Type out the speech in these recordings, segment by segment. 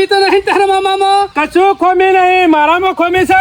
ખોમી તો નહીં તારા મામામાં? કશું ખોમી નહીં, મારામાં ખોમી છે.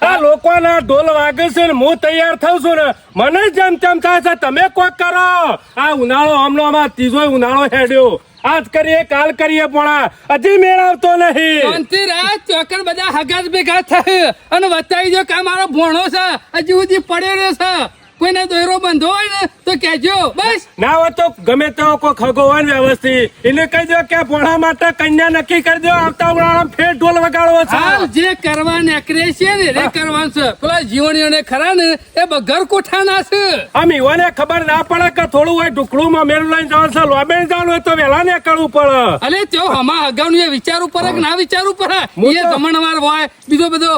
આ લોકોના ઢોલ વાગે છે ને હું તૈયાર થઉં છું ને મને જેમ તેમ થાય છે. તમે કોક કરો. આ ઉનાળો હમણાં ત્રીજો ઉનાળો હેડ્યો. આજ કરીએ કાલ કરીએ પણ હજી મેળ આવતો નહીં. શાંતિ રાત ચોકર બધા હગાજ ભેગા થાય અને બતાવી દો કે આ મારો ભોણો છે હજી સુધી પડ્યો રહ્યો છે. કોઈને દોયરો બંધો હોય ને તો કહેજો. બસ ના હોય તો ગમે તેવો કોઈ ખગો હોય ને વ્યવસ્થિત એને કહી દો કે ભોણા માટે કન્યા નક્કી કરી દો. આવતા ઉનાળામાં ફેર ઢોલ વગાડવો છે. હાલ જે કરવા નીકળે છે ને એ કરવાનું છે. પેલા જીવણીઓને ખરા ને એ બગર કોઠાના છે. આમ ઈવાને ખબર ના પડે કે થોડું હોય ઢુકડું મેળું લઈને જવાનું છે. લોબેન જવાનું હોય તો વહેલા નીકળવું પડે. અલે તેઓ હમા અગાઉ એ વિચારવું પડે કે ના વિચારવું પડે. એ જમણવાર હોય બીજો બધો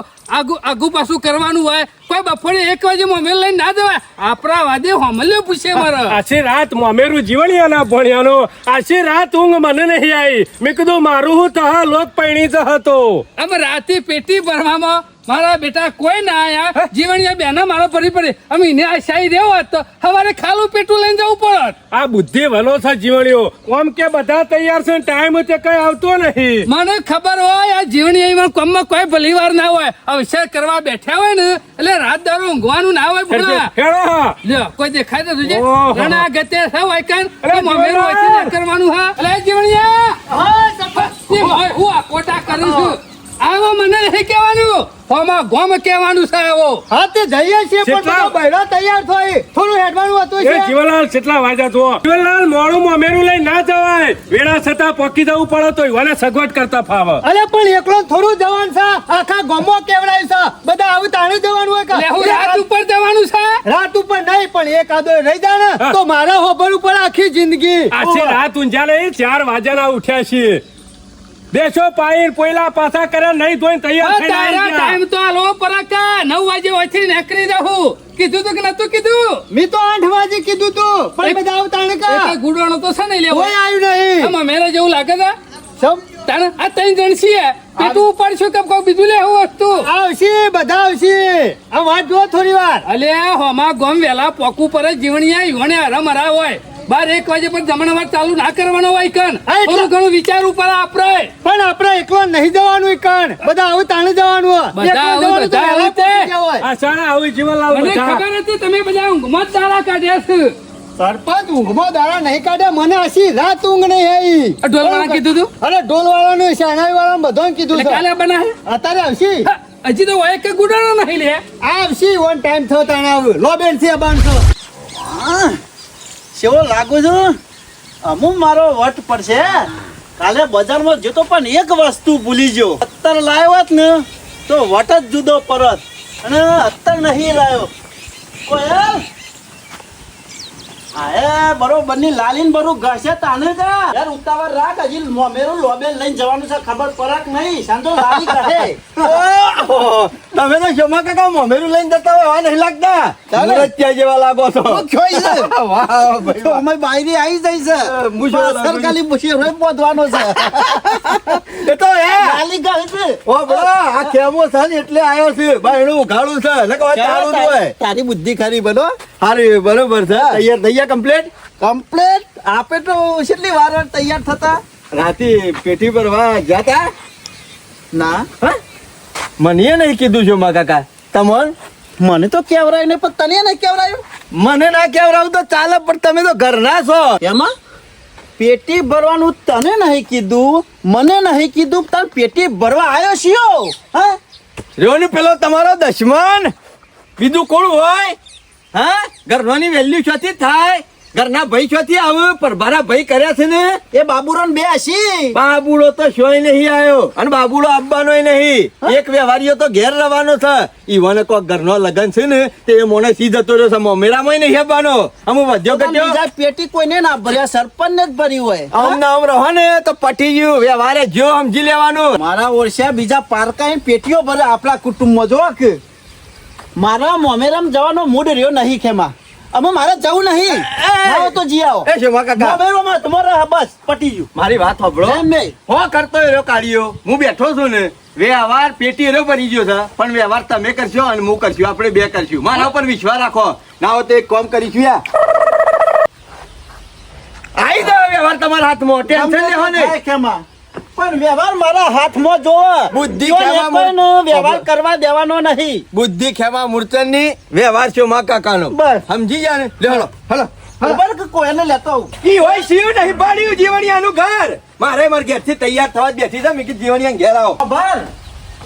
આગુ પાછું કરવાનું હોય. કોઈ બપોરે 1 વાગે મોમેલ લઈને ના જવાય. આપણા વાદે હોમલ્યો પૂછે મારે. આછી રાત મોમેરું જીવણિયાના ભણ્યાનો આછી રાત ઊંઘ મને નહીં આવી. મેં કીધું મારું હું તો લોક પૈણી જ હતો. અમે રાતે પેટી ભરવામાં મારા બેટા કોઈ ના આયા. જીવણિયા બેના મારા પડી પડે. અમે એને આ શાહી રહ્યો હોત તો સવારે ખાલું પેટું લઈને જવું પડત. આ બુદ્ધિ વલો છે જીવણીઓ. આમ કે બધા તૈયાર છે ટાઈમ તે કઈ આવતો નહીં. મને ખબર હોય આ જીવણીયા કોમમાં કોઈ ભલીવાર ના હોય. અવસર કરવા બેઠા હોય ને એટલે રાત દારૂ ઊંઘવાનું ના હોય. ભણા લ્યો કોઈ દેખાય તો તુજે રણા ગતે હોય કાન મોમેરું હોય કરવાનું. હા એટલે જીવણીયા હું આ કોટા કરું છું. આવો મને નહીં કહેવાનું. ફોમાં ગોમ કહેવાનું છે. આવો હા તે જઈએ છીએ પણ બૈરા તૈયાર થાય થોડું હેડવાનું હતું છે. જીવનલાલ કેટલા વાગ્યા તો જીવનલાલ મોડું મોમેરું લઈ ના જવાય. વેળા છતાં પોકી જવું પડે તો ઈવાને સગવડ કરતા ફાવે. અરે પણ એકલો થોડું જવાનું છે. આખા ગામમાં કેવડાય છે. બધા આવું તાણે જવાનું હોય કે રાત ઉપર જવાનું છે. રાત ઉપર નહીં પણ એક આદો રહી જાય ને તો મારા હોબર ઉપર આખી જિંદગી. આછી રાત ઊંઝા લઈ 4 વાગ્યાના ઉઠ્યા છીએ. દેશો પાઈર પોયલા પાછા કરે નહીં તોય તૈયાર થઈ તારા ટાઈમ તો આલો પરકા 9 વાગે હોયથી નીકળી જાઉં. કીધું તો કે નતું કીધું? મેં તો 8 વાગે કીધું તું પણ બધા આવું તાણે કા એક ગુડવાનો તો છે ને લેવો. કોઈ આવ્યું નહીં. આમાં મેરે જેવું લાગે છે. સમ તાણે આ 3 જણ છીએ. પેટું ઉપાડશું કે કોઈ બીજું લેવું વસ્તુ આવશે બધા આવશે. આ વાત જો થોડી વાર. અલે હોમા ગોમ વેલા પોકું પર જીવણિયા ઈવણે હરમરા હોય. 12-1 વાગે પર જમણવાર ચાલુ ના કરવાનો હોય. કન થોડું ઘણું વિચારવું પડે આપણે. પણ આપણે એકલો નહીં જવાનું કણ બધા આવું તાણે જવાનું. બધા આવું બધા આવું. આ સારા આવી જીવનલાલ મને ખબર હતી તમે બધા ઊંઘમાં જ દાડા કાઢ્યા છે. સરપંચ ઊંઘમાં દાડા નહીં કાઢ્યા. મને આછી રાત ઊંઘ નહીં આવી. ઢોલવાળા કીધું તું? અરે ઢોલ વાળાનું શહેનાઈ વાળા બધાને કીધું છે. કાલે બનાવે અત્યારે આવશે. હજી તો હોય કે ગુડાનો નહીં લે. આવશે વન ટાઈમ થયો તાણે આવું લોબેન છે બાંધો. કેવો લાગુ છું અમુક મારો વટ પડશે. કાલે બજારમાં જતો પણ એક વસ્તુ ભૂલી ગયો. અત્તર લાવ્યો હોત ને તો વટ જ જુદો પરત અને અત્તર નહીં લાવ્યો. કોયલ હા બરોબર ની લાલીન બરું ઘસે તાને જા યાર ઉતાવળ રાખ. હજી મોમેરું લોબેલ લઈને જવાનું છે. ખબર પરક નહીં સાંજો લાલી કહે. તમે તો શોમા કાકા મોમેરું લઈને જતા હોય નહીં લાગતા. ત્યાં જેવા લાગો છો. અમે બાયરી આવી જાય છે. સરકારી પૂછી રોજ પહોંચવાનો છે. એ તો લાલી કહે છે ઓ બા આ કેમો છે ને એટલે આવ્યો છે. બાયણું ઉઘાડું છે ને કોઈ તાળું હોય. તારી બુદ્ધિ ખરી બનો. હારી બરોબર છે. તૈયાર થઈ ગયા કમ્પ્લીટ. કમ્પ્લેટ આપે તો કેટલી વાર તૈયાર થતા. રાતે પેટી પર જતા ના મને નહીં કીધું છે મા કાકા તમોન. મને તો કેવરાય ને પણ તને નહીં કેવરાયું. મને ના કેવરાવું તો ચાલે પણ તમે તો ઘરના છો. એમાં પેટી ભરવાનું તને નહીં કીધું મને નહીં કીધું તાર પેટી ભરવા આવ્યો છીએ. હા રહ્યો ને પેલો તમારો દશમન બીજું કોણ હોય. હા ઘરવાની વેલ્યુ છોથી થાય. ઘરના ભાઈ છોથી આવે પણ મારા ભાઈ કર્યા છે ને એ બાબુરો બે હસી. બાબુડો તો શોય નહીં આવ્યો અને બાબુડો આવવાનો નહીં. એક વ્યવહારીઓ તો ઘેર રહેવાનો છે. ઈવને કોઈ ઘરનો લગન છે ને તે મોને સી જતો રહ્યો છે. મેળામાં નહીં હેવાનો અમુક વધ્યો ઘટ્યો. બીજા પેટી કોઈને ના ભર્યા સરપંચ ને જ ભર્યું હોય. આમ ના આમ રહો ને તો પટી ગયું. વ્યવહારે જો સમજી લેવાનું. મારા ઓળખ્યા બીજા પારકા પેટીઓ ભરે આપણા કુટુંબમાં જો કે મારા મોમેરામ જવાનો મૂડ રહ્યો નહીં. ખેમા અમે મારે જવું નહીં. તો જી આવો એ શોમા કાકા મોમેરોમાં તમારા બસ પટી ગયું. મારી વાત સાંભળો. હો કરતો રહ્યો કાઢ્યો. હું બેઠો છું ને વ્યવહાર પેટી રહ્યો ભરી ગયો છે પણ વ્યવહાર તમે કરશો અને હું કરશું. આપણે બે કરશું. મારા ઉપર વિશ્વાસ રાખો. ના હોય તો એક કામ કરીશું. યાર આવી જાવ વ્યવહાર તમારા હાથમાં. ટેન્શન લેવો ને. ખેમા પણ વ્યવહાર મારા હાથમાં જોવો. બુદ્ધિ જીવન ખેવા એ કોઈનો વ્યવહાર કરવા દેવાનો નહીં. બુદ્ધિ ખેમા મૂર્તનની વ્યવહાર છે મા કાકાનો. બસ. સમજી ગયા ને? લે હલો હલો ખબર કે કોઈને લેતો આવું. ઈ હોય શિવ નહીં પાડ્યું જીવણિયાનું ઘર. મારે મારા ઘેરથી તૈયાર થવા જ બેઠી છે. મેં કીધું જીવણિયા ઘેર આવો. ખબર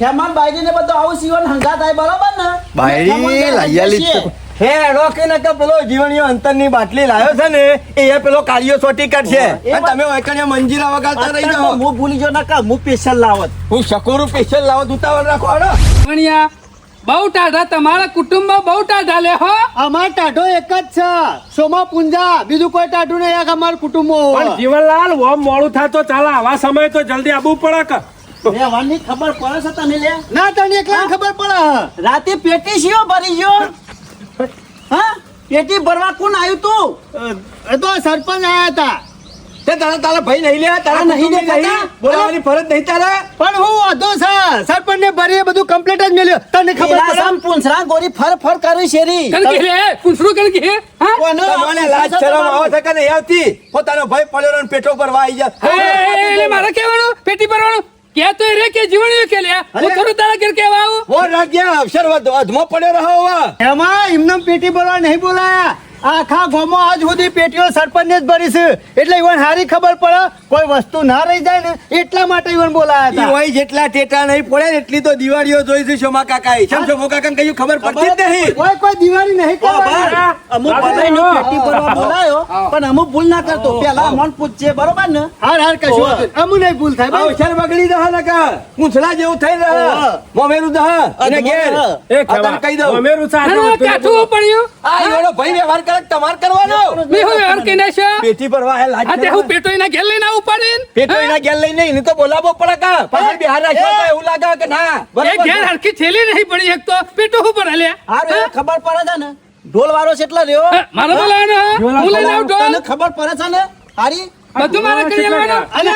ખેમાન બાયડી ને બધું આવું સીવન હંગા થાય બરાબર ને? બાયડી લાયાલી જ છે. હે એનો કે ન કે પેલો જીવણીયો અંતરની બાટલી લાયો છે ને એ પેલો કાળિયો સોટી કાઢશે. એ અને તમે ઓયકણિયા મંજીરા વગાડતા રહી અત્યારે તો જાઓ. હું ભૂલી ગયો નકા હું સ્પેશિયલ લાવત. હું શકુરું સ્પેશિયલ લાવો ઉતાવળ રાખો હાલો. જીવણિયા બહુ ટાઢા તમારા કુટુંબમાં બહુ ટાઢા લે હો. અમાર ટાઢો એક જ છે, સોમા પુંજા. બીજું કોઈ ટાઢું નહીં એક અમાર કુટુંબમાં. પણ જીવનલાલ ઓમ મોડું થાય તો ચાલે આવા સમયે તો જલ્દી આવવું પડે કે રહેવાની ખબર પડે છે તને લે? ના તને એકલા ખબર પડે. રાતે પેટી શિયો ભરી ગયો? હા, પેટી ભરવા કોણ આવ્યું તું? એ તો સરપંચ આયા હતા. તે તારા તારા ભાઈ નહીં લે તારા નહીં નહીં દેખાતા? બોલાવાની ફરજ નહીં તારા. પણ હું વાંધો છે સરપંચ ને ભરી બધું કમ્પ્લીટ જ મેલ્યો. તને ખબર પડે? પૂંછરા ગોરી ફર ફર કરી શેરી. કણ કે રે પૂછડું કણ કે હા તમને લાજ શરમ આવે છે કે નહીં આવતી? પોતાનો ભાઈ પડ્યો ને પેટો પર વાઈ જાય. એટલે મારે કહેવાનું પેટી ભરવાનું કે તો રે કે જીવણિયો કે લે હું થોડું તારા ઘેર કહેવા આવું. વો રાગ્યા અવસર અધમો પડ્યો રહો હવે. એમાં એમને પેટી ભરવા નહીં બોલાયા. આખા ગામમાં આજ સુધી પેટીઓ સરપંચ ને જ ભરી છે. એટલે ઈવન હારી ખબર પડે કોઈ વસ્તુ ના રહી જાય ને એટલા માટે ઈવન બોલાયા ઈ હતા. હોય જેટલા ટેટા નહીં પડે ને એટલી તો દિવાળીઓ જોઈ છે શોમા કાકાએ. ચમ શોમા કાકાને કયું ખબર પડતી જ નહીં. કોઈ દિવાળી નહીં કરવાની. અમુક બધાયનો પેટી ભરવા બોલાયો પણ અમુક ભૂલ ના કરતો. પેલા મન પૂછજે બરોબર ને? હાર કશું વાંધો નહીં. અમુ નહીં ભૂલ થાય બરાબર? અવસર બગડી દહ નકા પૂંછડા જેવું થઈ રહે. મોમેરું દહ અને ઘેર એ આ તને કહી દઉં. અમેરું ના, કાઠું પડ્યું આ ઈવોનો ભાઈ વ્યવહાર કરે કે તમાર કરવાનો. મેં હું વ્યવહાર કઈ નાખ્યો પેટી ભરવા હે લાજ આ તે હું પેટો એના ઘેર લઈને આવું પડે પેટો એના ઘેર લઈને એને તો બોલાવવો પડે કા પછી બિહાર રાખ્યો તો એવું લાગે કે ના એ બરાબર ઘેર છે? હરખી થેલી નહીં પડી એક તો પેટો હું પર લે હારું એ ખબર પડે છે ને ઢોલ વાળો છે એટલા રહ્યો. મારો બોલાવાનો હું લઈને આવું તને ઢોલ ખબર પડે છે ને હારી? બધું મારે કરી લેવાનું અને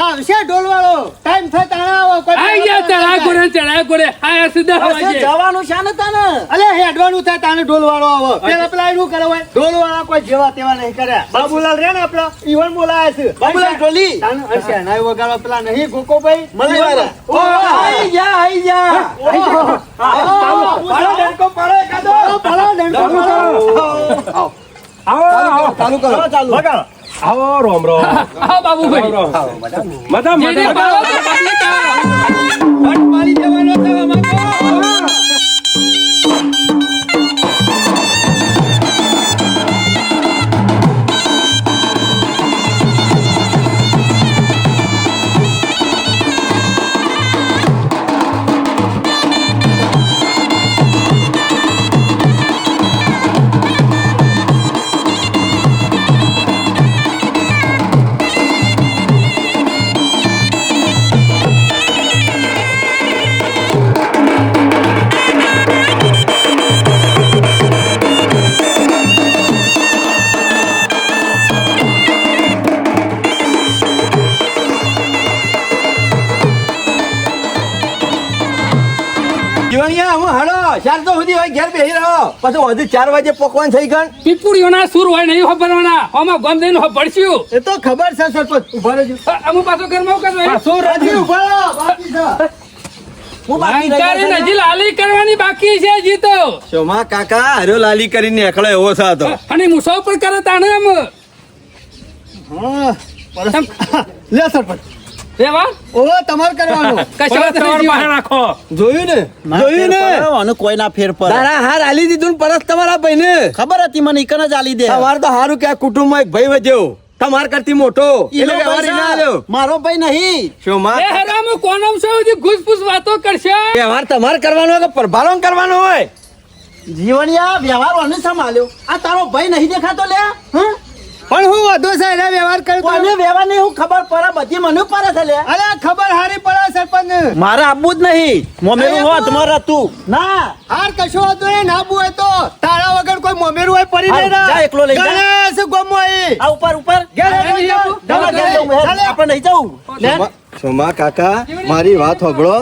આ વિશે ઢોલ વાળો ટાઈમ થાય તાણા આવો. કોઈ આઈ ગયા ચડા ગોરે આયા સીધા બસ હવાજે જવાનું છે ને તને? અલે હેડવાનું થાય તાને ઢોલ વાળો આવો. પેલા પેલા શું કરે હોય? ઢોલ વાળા કોઈ જેવા તેવા નહીં કર્યા. બાબુલાલ રે ને આપડા ઈવન બોલાયા છે. બાબુલાલ ઢોલી તાને હશે નાય વગાડવા પેલા નહીં ગોકોભાઈ મલવાળા. ઓ આઈ જા પાડો ડંકો પાડો એકાદો. પાડો ડંકો. આવો ચાલુ કરો ચાલુ વગાડો. આવો રોમ રોમ આવો બાબુભાઈ મજા જે રે મજા બાબા બાબા કાઢો. ફટ મારી દેવાનો છે અમારો. જીવણિયા હું હળો 4 સુધી હોય ઘેર બેહી રહો પછી વધુ 4 વાગે પોકવાન થઈ ગણ. પીપુડીઓના સુર હોય નહીં ખબરવાના આમાં ગમ દઈને પડશ્યું એ તો ખબર છે સરપંચ. ઉભા રહેજો. અમુ પાછો ઘરમાં કરવો પાછો રાજી ઉભા રહો. બાકી છે. હું બાકી રહી વાંકારી જાય હજી લાલી કરવાની બાકી છે હજી તો શોમા કાકા હર્યો લાલી કરીને એકલો એવો છે આ તો. અને મુસાવ પર કરે તાણે એમ હા, પરસ- લે સરપંચ. રેવા ઓહો તમારે કરવાનું. કશો વાંધો નહીં પાસે જીવન. રાખો જોયું ને જોયું ને અને કોઈ ના ફેર પડે. તારા હાર આલી દીધું ને પરત તમારા ભાઈને. ખબર હતી મને ઈકન જ આલી દે. તમારે તો હારું કે આ કુટુંબમાં એક ભાઈ વધ્યો તમાર કરતી મોટો એટલે વ્યવહારી ના આલ્યો. મારો ભાઈ નહીં. શોમા એ હેરામો કોનમ છો હજી ઘૂસપૂસ વાતો કરશે વ્યવહાર તમારે કરવાનો હોય કે પ્રભારણ કરવાનો હોય? જીવણિયા વ્યવહાર ઓને સંભાળ્યો. આ તારો ભાઈ નહીં દેખાતો લે? હં? પણ હું વધુ છે એને વ્યવહાર કર્યો. કોને વ્યવહાર નહીં હું ખબર પડે બધી મને પડે છે લે. અરે ખબર હારી પડે સરપંચ. મારે આપવું જ નહીં. મોમેરું હોત મારે તું. ના. હાર કશો હતો એ ના આબુ હોય તો તારા વગર કોઈ મોમેરું હોય પડી નહીં. જા એકલો લઈ જા. ગણેશ ગોમો આ ઉપર ઉપર. ઘેર નહીં આપું. ઘેર જવું. આપણે નહીં જવું લે. સોમા કાકા મારી વાત સાંભળો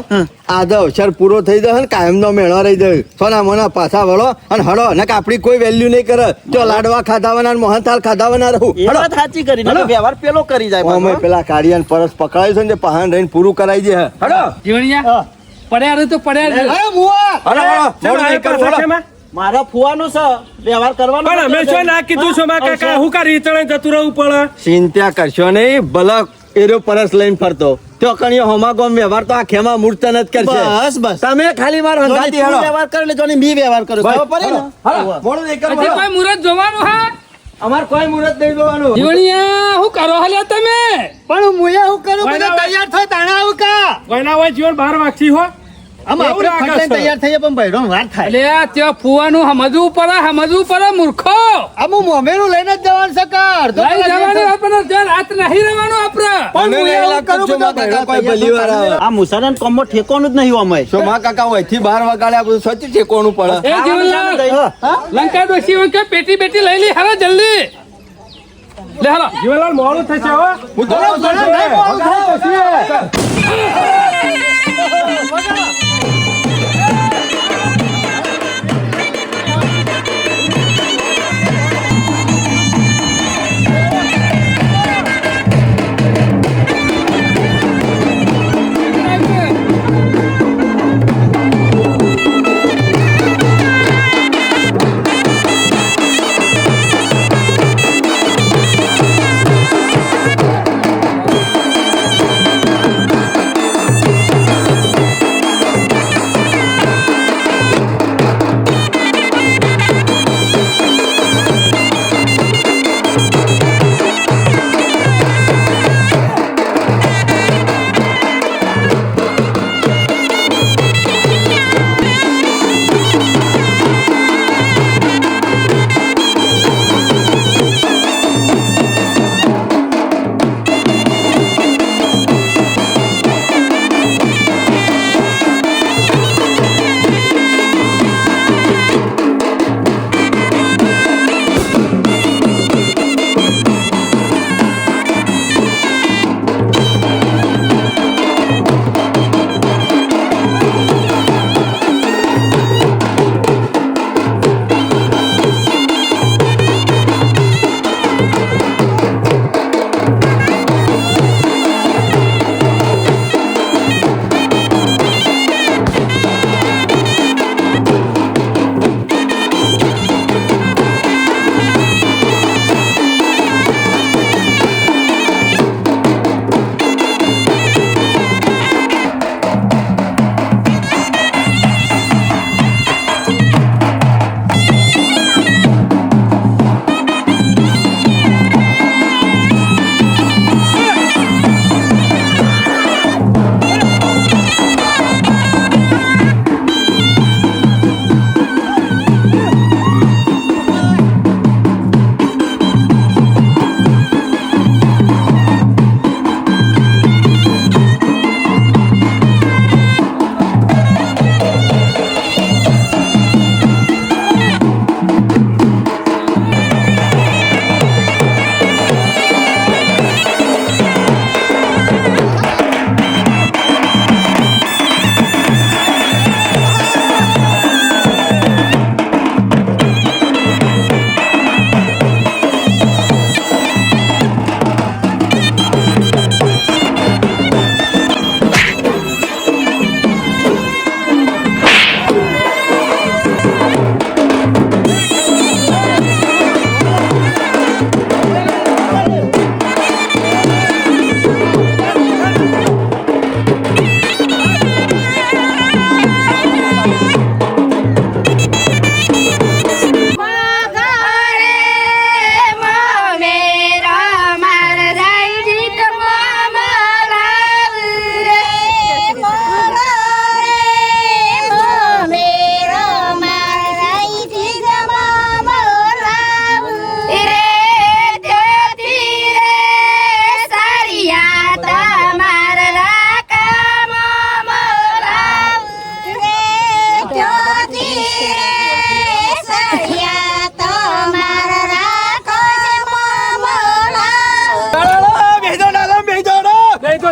આજે અવસર પૂરો થઈ જશે ને કાયમનો મેળો રહી જાય સોના મોના પાછા વળો અને હળો ને આપડી કોઈ વેલ્યુ નહીં કરે જો લાડવા ખાધાવાના ને મોહનથાળ ખાધાવાના રહું એ વાત સાચી કરી ને વ્યવહાર પેલો કરી જાય અમે પાછો. પેલા કાળિયાને પરસ પકડાયું છે ને પહાણ રહીને પૂરું કરાવી દે હળો જીવણિયા પડ્યા રહે તો પડ્યા રહે. અરે મુવા હળો મોડું નહીં કરો, હળો. મારા ફુવાનું છે વ્યવહાર કરવાનો પણ અમે શું ના કીધું સોમા કાકા હું કરી તણે જતું રહેવું પડે ચિંતા કરશો નહીં ભલે એરો પરસ લઈને ફરતો તો કણીઓ હોમાગોમ વ્યવહાર તો આ ખેમા મૂર્તન જ કરશે બસ બસ તમે ખાલી મારો જોની હંગાતી તું હળો વ્યવહાર કરે એટલે જોની મી વ્યવહાર કરું બસ, ખબર પડી ને હળો, મોડું નહીં કરો, હજી હળો. કોઈ મુહૂર્ત જોવાનું હા અમાર કોઈ મુહૂર્ત નહીં જોવાનું જીવણિયા શું કરો હલ્યા તમે પણ મુએ હું કરું બધા બધા તૈયાર થાય તાણા આવું કા કોઈના હોય જીવન 12 વાગશી હો આમ એવું આપણે લાગે ફટ લઈને છે. તૈયાર થઈએ પણ ભૈરો વાત થાય એટલે આ ત્યાં ફુવાનું સમજવું પડે મૂર્ખો આમ હું મોમેરું લઈને જ જવાનું છે કાર તો લઈ જવાનું આપણે ત્યાં રાત નહીં રહેવાનું આપણે પણ મને હું નહીં એવું લાગતું કરું સોમા બધા કાકા કોઈ ભલી વાર આવે. આ મુસારાન કોમો ઠેકોનું જ નહીં અમે સોમા કાકા હોયથી 12 વગાડ્યા બધું સચ્ચી ઠેકોનું પડે એ જીવનલાલ હા? લંકા ડોશી વંકે પેટી બેટી લઈ લી હાલો જલ્દી લે હાલો જીવનલાલ મોડું થશે હો હું તો નહીં, મોડું થાય.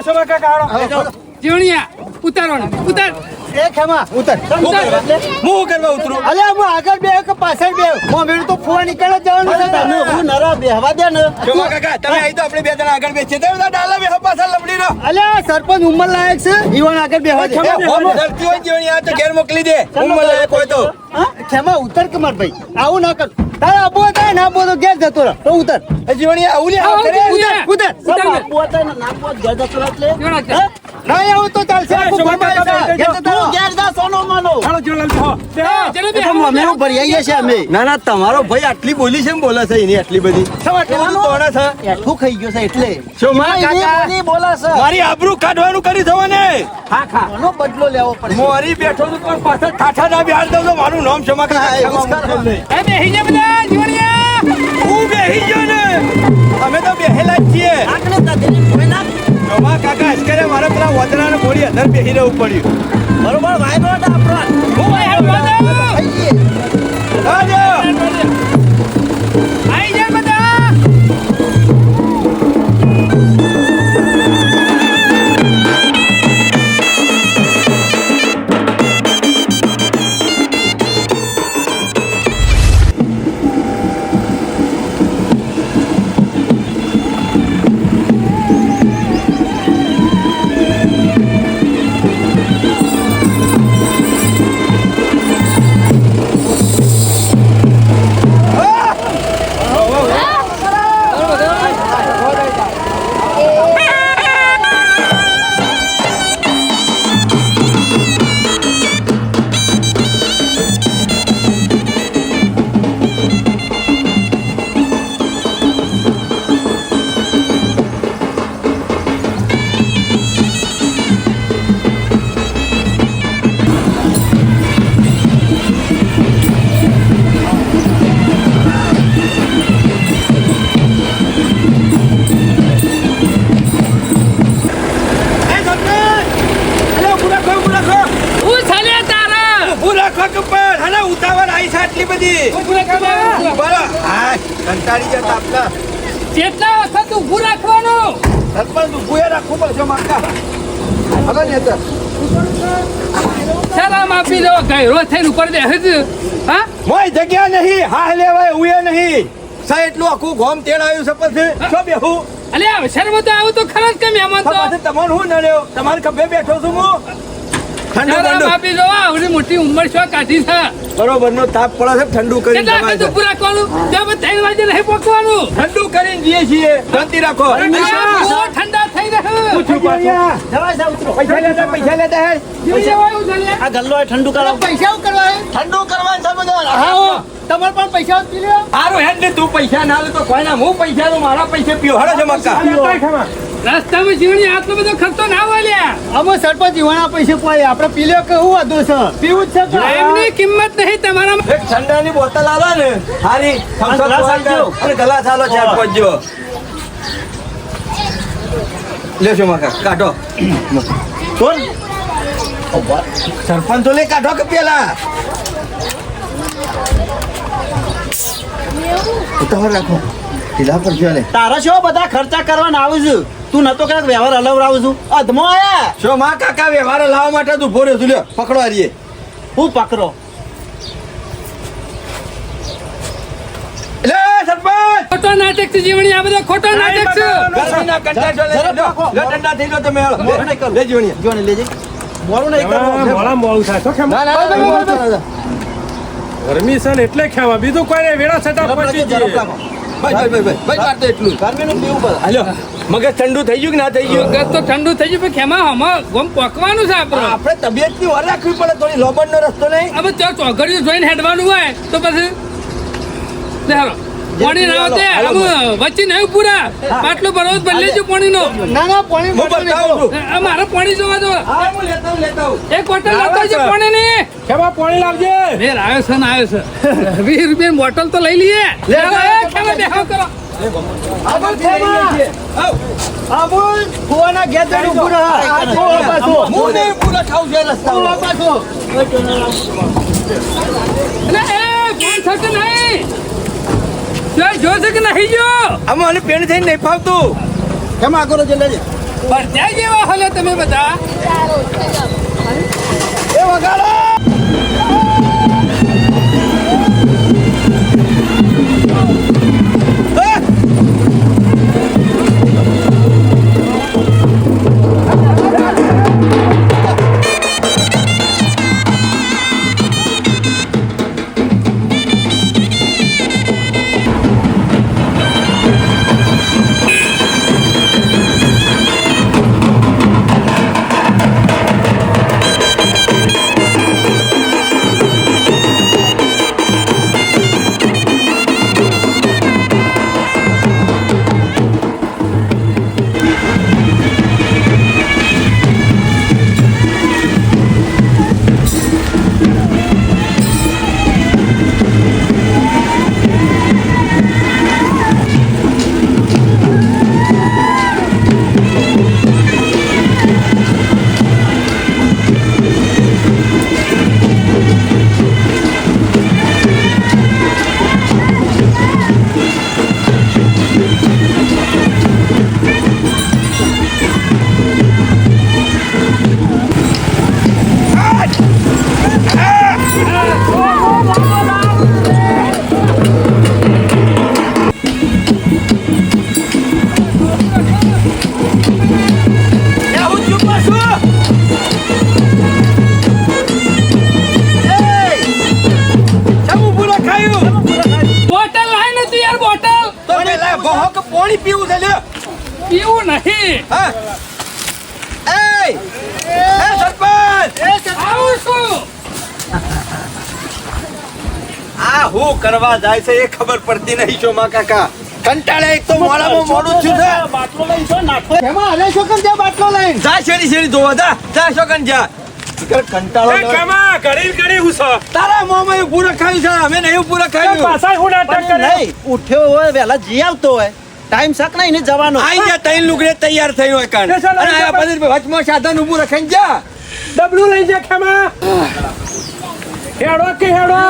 શોભા કાકા હાલો. જીવણિયા ઉતારવાનું ઉતાર એ ખેમા ઉતર હું કરવા ઉતરું અલે હું આગળ બે કે પાછળ બે મોમેડું તો ફોન નીકળે જવાનું છે તને હું નરા બેહવા દે ને શોભા કાકા તમે આવી તો આપણે બે જણા આગળ બેસીએ તો બધા ડાલા બેહો પાછા લબડી નો અલે સરપંચ ઉંમર લાયક છે ઈવન આગળ બેહવા દે ધરતી હોય જીવણી આ તો ઘેર મોકલી દે ઉંમર લાયક હોય તો હા? ખેમા ઉતર કે માર ભાઈ આવું ના કર તારે આબુ હતા ના આબુ તો ઘેર જતો રહે તો ઉતર જીવણી આવું લે આવો, કરે ઉતર. ઉતર આબુ હતા ને ના આબુ ઘેર જતો રહે એટલે જીવણા હા? નહીં આવું તો ચાલશે આખું શોભા ઘર કાકા, માં ઘેર જતો રહે. ઘેર જા સોનો માનો હાલો જીવણલાલ બેહો. બેહો. જલેબી એ તો મમ્મી ઉપર આવીએ છીએ અમે ના ના તમારો ભાઈ આટલી બોલી છે એમ બોલે છે એની આટલી બધી આટલું બધું તોડે છે એઠું ખાઈ ગયો છે એટલે શોભા કાકા બોલી બોલા છે મારી આબરૂ કાઢવાનું કરી દો ને આનો બદલો લેવો પડે મોરી બેઠો છું પણ પાછળ ઠાઠા ના બિહાર દઉં તો મારું નામ શોભા કાકા એવું જ કરો. એ બેહી જા બધા જીવણિયા હું બેહી ગયો ને અમે તો બેહેલા જ છીએ આકડે તારી કોઈ ના શોભા કાકા અસ્કરે મારે પેલા વતરાને મોરી અંદર બેહી રહેવું પડ્યું બરોબર વાયરો હતા આપણો હું આયા બધા આવજો. આઈ જા બધા હું ચાલે તારા ઊભું રાખો કે પણ હાલે ઉતાવળ આવી છે આટલી બધી બોલો હા કંટાળી ગયા તાપના કેટલા વખત ઊભું રાખવાનું સરપંચ ઊભું એ રાખવું પડશે માકા હવે નેતર શરમ આપી દો ગયરો થઈને ઉપર બેસે છે હા મોય જગ્યા નહીં હા લેવાય ઉએ નહીં સા એટલું આખું ગોમ તેડાયું છે પછી શું બેહું અલે અવસરમાં તો આવું તો ખરા જ કે મહેમાન તો પછી તમને હું નડ્યો તમારે ખભે બેઠો છું હું ઠંડુ શરમ ઠંડુ આપી દો આવડી મોટી ઉંમર શું કાઢી છે બરોબર નો તાપ પડે છે ઠંડુ કરીને કેટલા જમાય વખત છે ઊભું રાખવાનું ત્યાં 3 વાગે નહીં પહોંચવાનું ઠંડુ કરીને જઈએ છીએ શાંતિ રાખો અરે બહુ ઠંડા થઈ રહ્યા જવાય જા ઉતરો પૈસા લેતા હે જીવી જવાયું છે લે. આ ગલ્લો એ ઠંડુ કરાવ પૈસા કરવા ઠંડુ કરવાનું છે બધું આવો તમારે પણ પૈસા પી લ્યો હારું હેડ ને તું પૈસા ના લે તો કોઈ ના હું પૈસા નું મારા પૈસે પીઓ હળો છે મક્કા લેતાય ખમા. રસ્તામાં જીવણી આટલો બધો ખર્ચો ના હોય લ્યા અમે સરપંચ જીવાના પૈસે પાય આપણે પી લ્યો કે હું વાંધો છે પીવું જ છે તો એમની કિંમત નહીં તમારા એક ઠંડાની બોતલ આલો ને હારી થમ્સ અપ ગ્લાસ બોતલ આપજો. અને ગ્લાસ આલો ચાર પાંચ જેવો લેશો મકા કાઢો કોણ સરપંચ તો લે કાઢો કે પેલા ઉતાવળ રાખો ઢીલા પર જો લે તારા શું બધા ખર્ચા કરવાના આવું છું તું નતો ક્યાંક વ્યવહાર હલવડાવું છું અધમો આયા શો માં કાકા વ્યવહાર લાવવા માટે તું ભોર્યો છું લ્યો પકડો હારીએ હું પકડો લે સરપંચ ખોટો નાટક છે જીવણી આ બધો ખોટો નાટક છે ગરમીના કંટાળ જો લે ઝડપ રાખો. લે ઠંડા થઈ ગયો તમે હાલો મોડું નહીં કરું. લે જીવણીયા. જો ને લેજે મોડું નહીં હા, કરવું મોડા મોડું થાય. શું ખમા? ના ના ના ગરમી છે ને એટલે ખેવા બીજું કોઈ નહીં વેડા છતાં પહોંચી જઈએ. ભાઈ વાર તો એટલું ગરમીનું પીવું પડે હાલો મગજ ઠંડુ થઈ ગયું કે ના થઈ ગયું ગસ તો ઠંડુ થઈ ગયું પણ ખેમા હમણાં ગમ પકવાનું છે આપણું આપણે તબિયતની વાર રાખવી પડે થોડી લોબડનો રસ્તો નહીં હવે તો ચોઘડિયું જોઈને હેડવાનું હોય તો પછી લે હાલો પાણી ના આવતે આમ વચ્ચે નહીં પૂરા પાટલો ભરવો બદલે જો પાણીનો ના ના પાણી હું બતાવું છું આ મારે પાણી જોવા દો હા હું લેતા હું એક બોટલ લાવતો છે પાણીની ખેવા પાણી લાવજે. ફેર આવ્યો છે ને આવ્યો છે 20 રૂપિયાની બોટલ તો લઈ લઈએ લે હવે ખેમા બેહો કરો આબુલ ખેમા આબુલ ફુવાના ઘેર જઈને ઊભું રહો આ ફુવા પાછો હું નહીં પૂરા ખાવ છે રસ્તા ફુવા પાછો એટલે એ ફોન થશે નહીં જો છે કે નહીં જો આમાં મને પેણ થઈને નહીં ફાવતું કેમ આગળ જે લેજે ભરત્યા જેવા હલે તમે બધા. એ વગાડો બોટલ લાય ને તું યાર, બોટલ પાણી પીવું છે લ્યો. પીવું નહીં. સરપંચ આવું શું? આ હું કરવા જાય છે એ ખબર પડતી નહીં શોમા કાકા. કંટાળે એક તો મોડામાં મોડું થયું છે. બાટલો લઈ છો નાખો. એમાં હલે શોકન જા બાટલો લઈને જા શેરી શેરી ધોવા જા શોકન જા. કંટાળો એ કેમાં ઘડી ઘડી હું છો? તારા મોંમાં એવું પૂરું ખાયું છે અમે નહીં પૂરું ખાયું. પાછા હું નાટક પણ કરે? નહીં, ઉઠ્યો હોય વહેલા જી આવતો હોય ટાઈમ સક નહીં ને જવાનો. આઈ જા તૈન લુગડે તૈયાર થઈ હોય કાન એ ચાલો, અને એ આ ચાલો. પછી વચમાં સાધન ઊભું રખાઈને જા. ડબલું લઈ જા ખેમા. હેડો કે હેડો.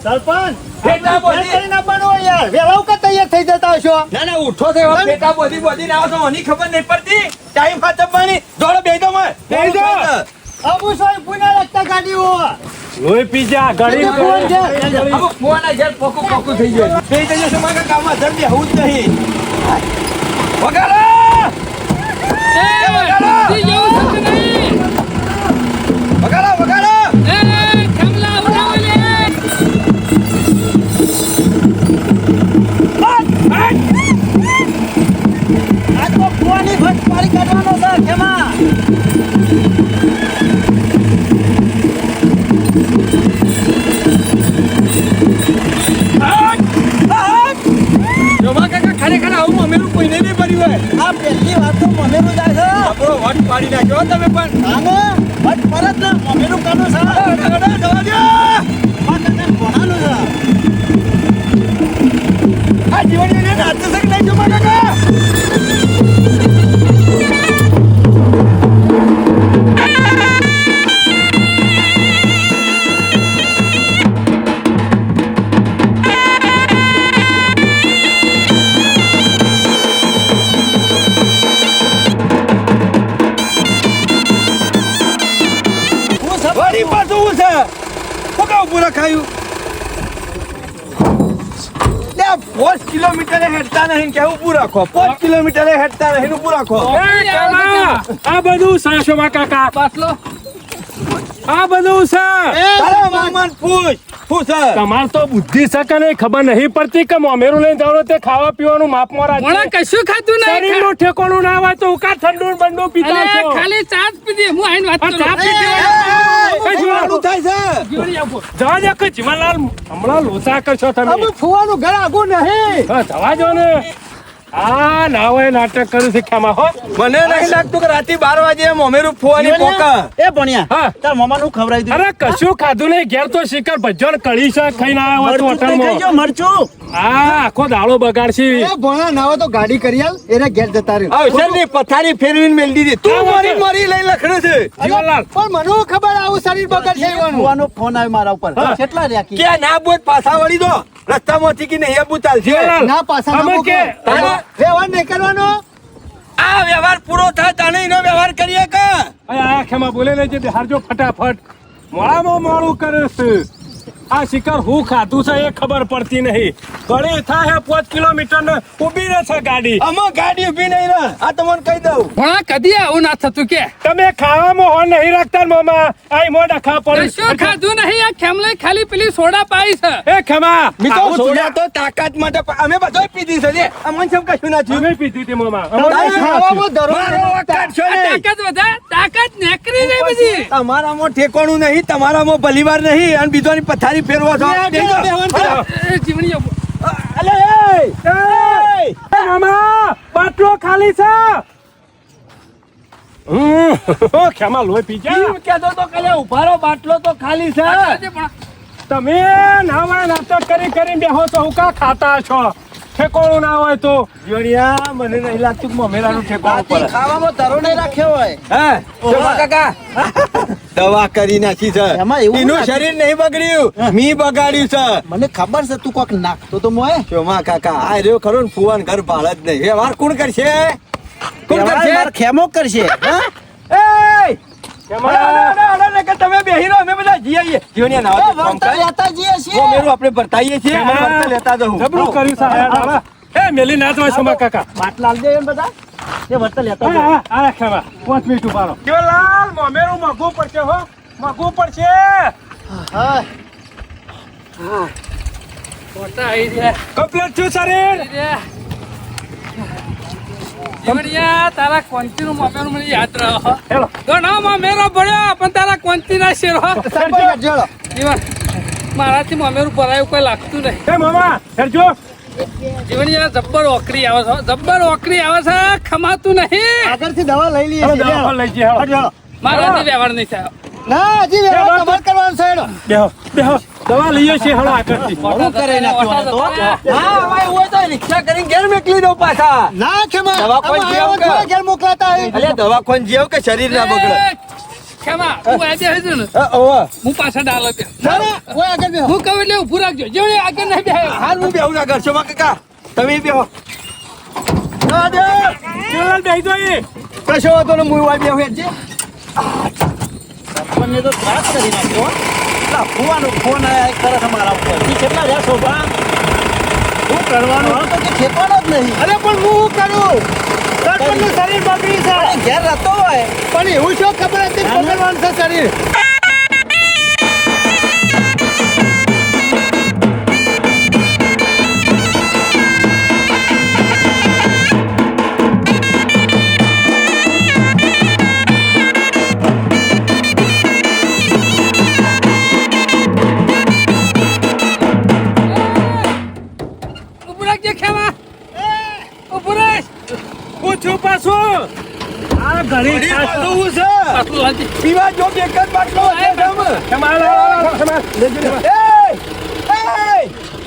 સરપંચ પેટા બોધી. કરીને આપવાનો હોય યાર. વહેલા ઉકા તૈયાર થઈ જતા હશો. ના ના ઉઠો તો એવા પેટા બોધી ના આવશો મને ખબર નહીં પડતી. ટાઈમ ખાતરવાની દોડો બેજો માં બેહી જાઓ. અબુ સોય પુના લગતા ગાડી હો. લોહી પી જા ઘડી ફોન છે. હવે ફોન આ ઘેર પોકું થઈ ગયું થઈ જજો છે મારા કામમાં જલ્દી આવું જ નહીં. વગાડો એ, તું જેવું થતું નહીં. વગાડો એ, થમલા ઉડાવો લે. આ તો ફોની ભટ પાડી કાઢવાનો છે કેમાં. જોમા કાકા ખરેખર આવું અમેરું કોઈને નહીં ભર્યું હોય. આ પહેલી વાત તો મમેરું જાય છે. આપણો વટ પાડી નાખ્યો હો તમે પણ. આને ભટ પરત ને મમેરું કાઢો છે. જવા દો. આ તને કોણાનું છે. આ જીવનને નાચે છે કે નહીં જોમા કાકા? હું સબ વળી પાછું હું છે હું કાં ઊભું રખાયું? લે, 5 કિલોમીટરે હેડતા નહીં કે ઊભું રાખો. 5 કિલોમીટરે હેડતા નહીં ઊભું રાખો. એ કેમાં આ બધું છે શોભા કાકા? બાટલો. આ બધું છે. તારા મામાને પૂછ શું છે? તમાર તો બુદ્ધિ છે કે નહીં ખબર નહીં પડતી કે મોમેરું લઈને જાવ તે ખાવા પીવાનું માપમાં મોણા રાખજો. કશું ખાતું નહીં. શરીરનું ઠેકોણું ના હોય તો ઉકા ઠંડુ ને બંડુ પીતા અલે, છો. ખાલી ચા જ પીધી. હું આઈને વાત આ કરું. ચા પીધી એ, હોય. કઈ શું થાય છે? જીવણી આપો. જવા દે કે જીવનલાલ હમણાં લોચા કરશો તમે. અબુ ફુવાનું ઘર આગું નહીં. હા, જવા દો ને. આ ના હોય નાટક કર્યું શીખ્યામાં હો. મને નહીં લાગતું કે રાતે 12 વાગે મોમેરું ફોવાની પોકા. એ ભણ્યા હા. તાર મમ્માનું ખવડાવી દીધું. અરે કશું ખાધું નહીં ઘેર તો શિખર ભજન કઢી શાક ખાઈને આવ્યા હોય તો મરચું ખાઈ હોટલમાં. જો મરચું. આ આખો દાડો બગાડશી. ભણા નાવા તો ગાડી કરી આલ એને ઘેર જતા રહ્યો. અવસરની પથારી ફેરવીને મેલ દીધી. તું મારી લઈ લખડે છે. જીવનલાલ પણ મને ખબર આવું શરીર બગડશે એવાનું. ફુવાનો ફોન આવ્યો મારા ઉપર. હા. કેટલા રહ્યા કી? કે ના બોલ પાછા વળી દો રસ્તામાંથી કે નહીં એ બુતાલ છે. જીવનલાલ ના પાછા અમે કે વ્યવહાર નહીં કરવાનો. આ વ્યવહાર પૂરો થાય તાને એનો વ્યવહાર કરીએ કે આ ખેમા બોલે ને છે હારજો ફટાફટ મોડામાં મોડું કરે છે આ શિકાર હું ખાધું છે એ ખબર પડતી નહીં ઘણી થાય 5 કિલોમીટર ને ઊભી રહે છે ગાડી આમાં ગાડી ઊભી નહીં રહે આ તમને કહી દઉં ભણા કદી આવું ના થતું કે તમે ખાવામાં હોન નહીં રાખતા ને મામા આઈ મોઢા ખા પડે કશું ખાધું નહીં આ ખેમલે ખાલી પેલી સોડા પાઈ છે એ ખેમા આવું સોડા તો તાકાત માટે અમે બધોય પીધી છે લે અમને સમ કશું ના થયું અમે પીધી હતી મામા ખાવામાં મારો વખત છો આ નહીં. તાકાત વધા તાકાત નેકરી જાય બધી તમારામાં ઠેકોણું નહીં તમારામાં ભલીવાર નહીં અને બીજોની પથારી ફેરવો છો એ જીવણીઓ અલે એ મામા બાટલો ખાલી છે ખેમા લોહી પી જા કેતો તો કલે ઉભારો બાટલો તો ખાલી છે તમે નાવા નાટક કરી બેહો છો હું કા ખાતા છો ઠેકોણું ના હોય તો જોડિયા મને નહીં લાગતું કે મમેરાનું ઠેકોણું પડે ખાવામાં ધરો નહીં રાખ્યો હોય હે શોભા કાકા દવા કરી નાખી છે એમાં એવું એનું નથી. શરીર નહીં બગડ્યું મી બગાડ્યું છે મને ખબર છે તું કોક નાખતો તો મોય શોભા કાકા આ રહ્યો ખરો ને ફુવાન ઘર ભાળ જ નહીં વ્યવહાર કોણ કરશે કોણ વ્યવહાર કરશે મારો ખેમો કરશે હા? એય! ખેમા અરે, અરે, કે તમે બેહી રહો, અમે બધા જઈ આવીએ. જીવણિયા નાવા દે, કામ વળતર કર. લેતા જઈએ છીએ મોમેરું આપણે ભરતાઈએ છીએ અને વળતર લેતા જવું. જબરું કર્યું છે હાલા. એ મેલી ના જવાય સોમા કાકા બાટલા આલજે એને બધા એ વળતર લેતા જઈએ. આ ખેમા 5 મિનિટ ઉભા રહો લાલ મોમેરું મગવું પડશે હો મગવું પડશે હા સોટા આવી રહ્યા કમ્પ્લીટ છું શરીર જીવણીયા તારા કોંતીનું મામેરું મને યાદ રહો હેલો ઘણો મામેરો ભર્યો પણ તારા કોંતીના શેર હો સરપંચ જોડો જીવન મારાથી મામેરું ભરાયું કોઈ લાગતું નહીં એ મામા હેરજો જીવણીયા જબ્બર ઓકરી આવે છે જબ્બર ઓકરી આવે છે ખમાતું નહીં આગળથી દવા લઈ લઈએ હેલો છીએ. દવા લઈ જઈએ હેલો હટ, હટ. મારાથી વ્યવહાર નહીં થયો ના હજી વ્યવહાર તમારે કરવાનો છે એનો. બેહો બેહો દવા લઈએ છીએ હેલો આગળથી મોડું કરે નાખ્યું તો. હા, હવે એવું હોય તો રિક્ષા કરીને ઘેર મોકલી દઉં પાછા. ના ખેમા દવા કોઈ આમાં જેવું આવ્યા કે? ઘેર મોકલાતા હોય. અલ્યા, દવાખાને જેવું કે શરીર ના બગડે. ખેમા તું આજે હજુ ને ઓવે. હું પાછા ડાલો તે ના, ના, ઓય આગળ બેહો. હું કહું એટલે ઊભું રાખજો જેવડે આગળ નહીં બેહ્યો હાલ હું બેહું ના કરશો માં કાકા તમે બેહો. ના દે. ચાલ બેહી જો એ કશો વાંધો નહીં, હું બેહું હેઠજે. આપણને તો ત્રાસ કરી નાખ્યો હો. પેલા ફુવાનો ફોન આયા એક તરફ અમારા ઉપર. ઈ કેટલા રહ્યા શોભા? શું કરવાનું? હવે તો કે ખેતવાનો જ નહીં. અરે પણ હું કરું સરપંચનું શરીર બગડી છે અરે ઘેર રહેતો હોય. પણ એવું શું ખબર હતી કે બગડવાનું છે શરીર ઊભું રાખજે ખેમા ઊભું રાખ પૂછું પાછું આ ઘડી પાછું હું છે? પાછું લાવજે પીવા જો બે જ બાટલો હશે તમે. ખેમા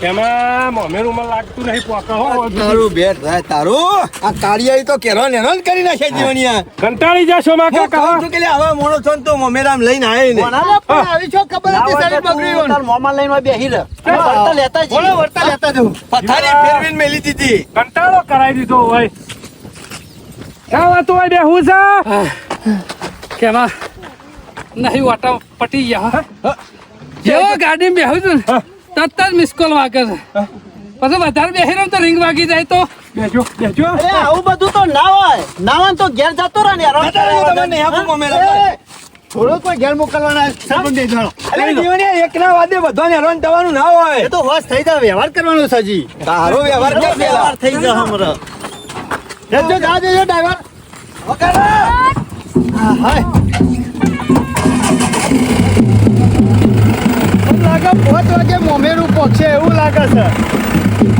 ખેમા મોમેરું મને લાગતું નહીં પોકા હો તારું બેટ થાય તારું. આ કાળિયાઈ તો કેરો નેરો જ કરી નાખે જીવણિયા. કંટાળી જા સોમા હું કાકા કહું છું કે લે હવે મોણો છો ને તો મમેરામ લઈને આય ને. અરે પણ આવી શું ખબર ના હતી હોય શરીર તો તું બગડ્યું તાર મોંમાં લઈને બેહી રહે. અને વળતર લેતા જઈએ. બોલો વર્તા લેતા જવું પથારી ફેરવીને મેલી દીધી. કંટાળો કરાવી દીધો હોય ક્યાં વાતું હોય બેહું છે ખેમા નહીં વાટા પટી ગયા હો. જેવો ગાડી બેહું છું ને તરત જ મિસ કોલ વાગે છે પછી વધારે બેહી રહું તો રિંગ વાગી જાય તો બેજો બેજો અરે આવું બધું તો ના હોય. ના હોય ને તો ઘેર જતો રહે ને યાર. તમે નહીં આપું મમેરામ. થોડુંક કોઈ ઘેર મોકલવાના સરપંચ દઈ જાણો અલે જીવણિયા એકના વાદે બધાને હેરાન થવાનું ના હોય. એ તો હોશ થઈ જાય વ્યવહાર કરવાનો છે હજી તારો વ્યવહાર કર પેલા. વ્યવહાર થઈ જશે હમણાં. જજો જા દેજો ડ્રાઈવર હાય મને લાગે 5 વાગે મોમેરું પહોંચે એવું લાગે છે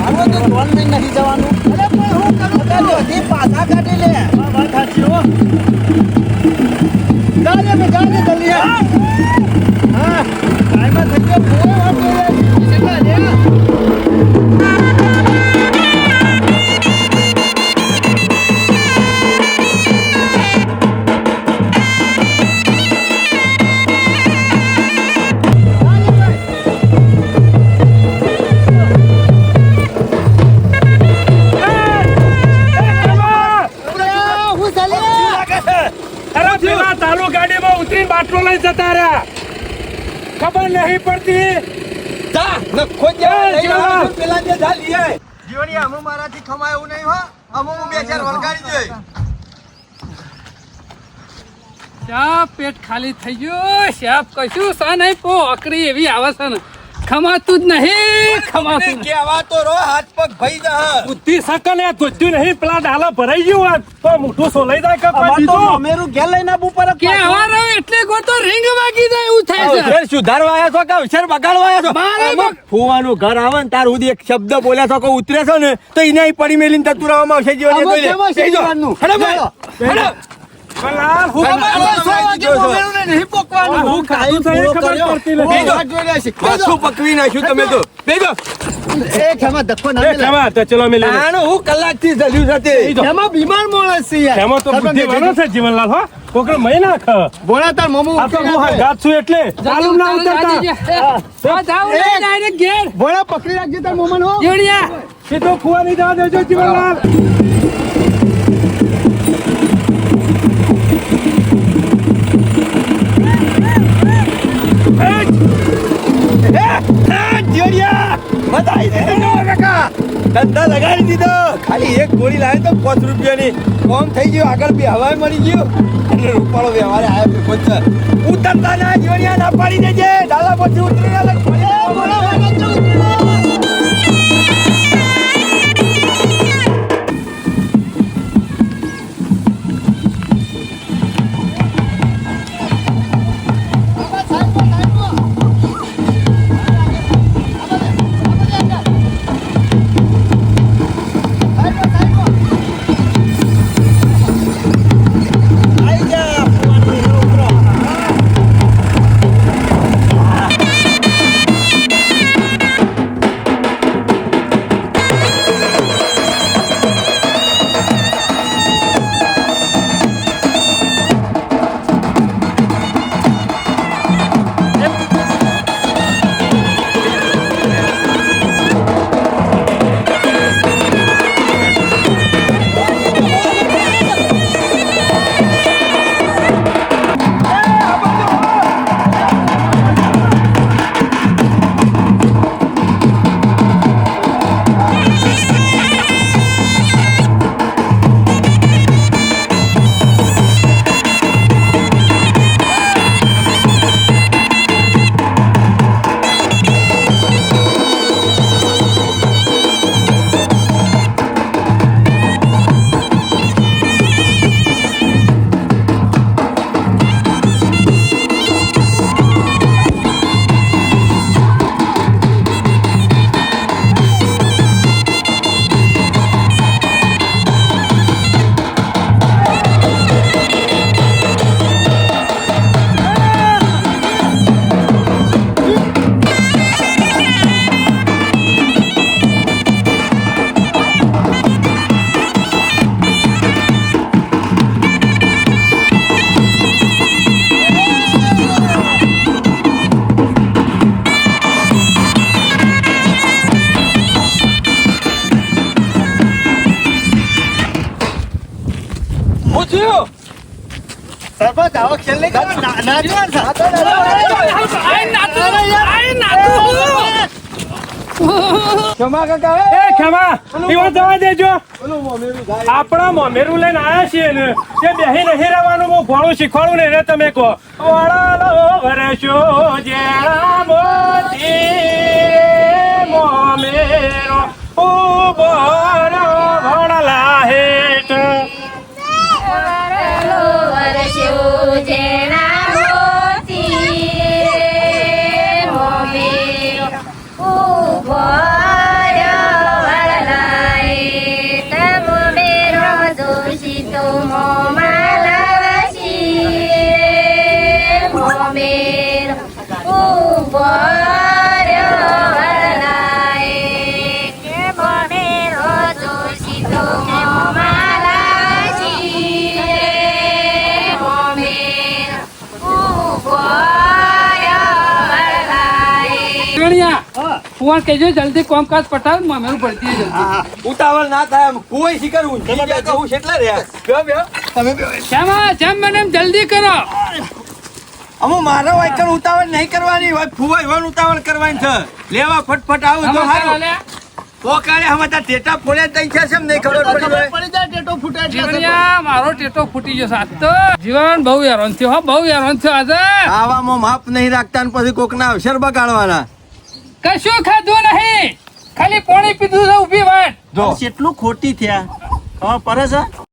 આવો તો ધોન લઈને નથી જવાનું. અરે પણ હું કરું તારી બધી પાછા કાઢી લે. વાત સાચી હો જાજે મે જાજે જલ્દી હા ટાઈમ થઈ ગયો કોઈ વાત નહીં કેટલા છે બાટલો લઈ જતા રહ્યા ખબર નહીં પડતી જીવણી અમુ મારાથી ખમાય એવું નહીં હો અમુ હું બે ચાર વળગાડી જોઈ ચા પેટ ખાલી થઈ ગયું શાપ કશું સા નહીં પો અકરી એવી આવે છે ને ખમાતું જ નહીં ખમાતું નહીં. કેવા તો રો હાથ પગ ભઈ જા બુદ્ધિ સકલ એ ધોત્યું નહીં પેલા ડાલા ભરાઈ ગયું હોત તો મોટું સોલાઈ જાય કે અમાર તો બીજું અમેરું ઘેર લઈને આવવું પડે કે આવા રહો એટલે ગો તો રિંગ વાગી જાય એવું થાય છે. અવસર સુધારવા આવ્યા છો કે અવસર બગાડવા આવ્યા છો મારે આમાં ફુવાનું ઘર આવે ને તાર સુધી એક શબ્દ બોલ્યા છો કે ઉતરે છો ને તો એને અહીં પડી મેલીને જતું રહેવામાં આવશે જીવન આમાં કેમાં છે જીવનનું? લાલ હું હું ખાધું છે એ ખબર પડતી નથી પાછું પકવી નાખ્યું તમે તો બેજો એ ખેમા ધક્કો ના એ ખેમા તો ચલો મેલી આનું હું કલાકથી જલ્યું સાથે ખેમા બીમાર માણસ છે યાર ખેમા તો બુદ્ધિ વાળો છે જીવનલાલ હો કોકરે મહી નાખ ભોળા તાર મોમો આ તો હું હંગાત છું એટલે ચાલુ ના ઉતરતા આ જાવ ને ડાયરેક્ટ ઘેર ભોળા પકડી રાખજે તાર મોમન હો જીવણિયા સીધો ફુવાની જવા દેજો જીવનલાલ ધંધા લગાડી દીધો ખાલી એક ગોળી લાવે તો 5 રૂપિયાની કોમ થઈ ગયું આગળ બી હવાય મરી ગયું એટલે રૂપાળો વ્યવહાર આવ્યો પંચર ઉતરતા ના જીવણિયા ના પાડી દેજે ડાલા પછી ઉતરી સરપંચ આવો ખેલ નહીં કરો ના જવાન આય નાતું ક્ષમા કાકા એ ખેમા એવા જવા દેજો આપણા મોમેરું લઈને આયા છીએ ને તે બેહી નહીં રહેવાનું હું ઘણું શીખવાડું ને એને તમે કહો વડાલો વરસો જેણા મોતી મોમેરો ઉભો રો વડલા હેઠ ફોન કહેજો જલ્દી કામકાજ પટાવ મામેરું પડતી જલ્દી ઉતાવળ ના થાય એમ કોઈ શીખર ઊંચી જગ્યા કહું છે એટલા રહ્યા જેમ મને એમ જલ્દી કરો અમુ મારો વાયકણ ઉતાવળ નહીં કરવાની હોય ફુવા એવા ઉતાવળ કરવાની છે લેવા ફટફટ આવું તો સમાચાર હારું આલ્યા. પોકાળે હમણાં ટેટા ફોડ્યા તઈ છે એમ નહીં ખબર પડી હોય પડી જાય ટેટો ફૂટે એટલે જીવણિયા, મારો ટેટો ફૂટી ગયો સાત તો જીવન બહુ હેરાન થયો હો, બહુ હેરાન થયો આજે. આવામાં માપ નહીં રાખતા ને પછી કોકના અવસર બગાડવાના કશું ખાધું નહીં, ખાલી પાણી પીધું છે ઊભી વાત. જો કેટલું ખોટી થયા ખબર પડે છે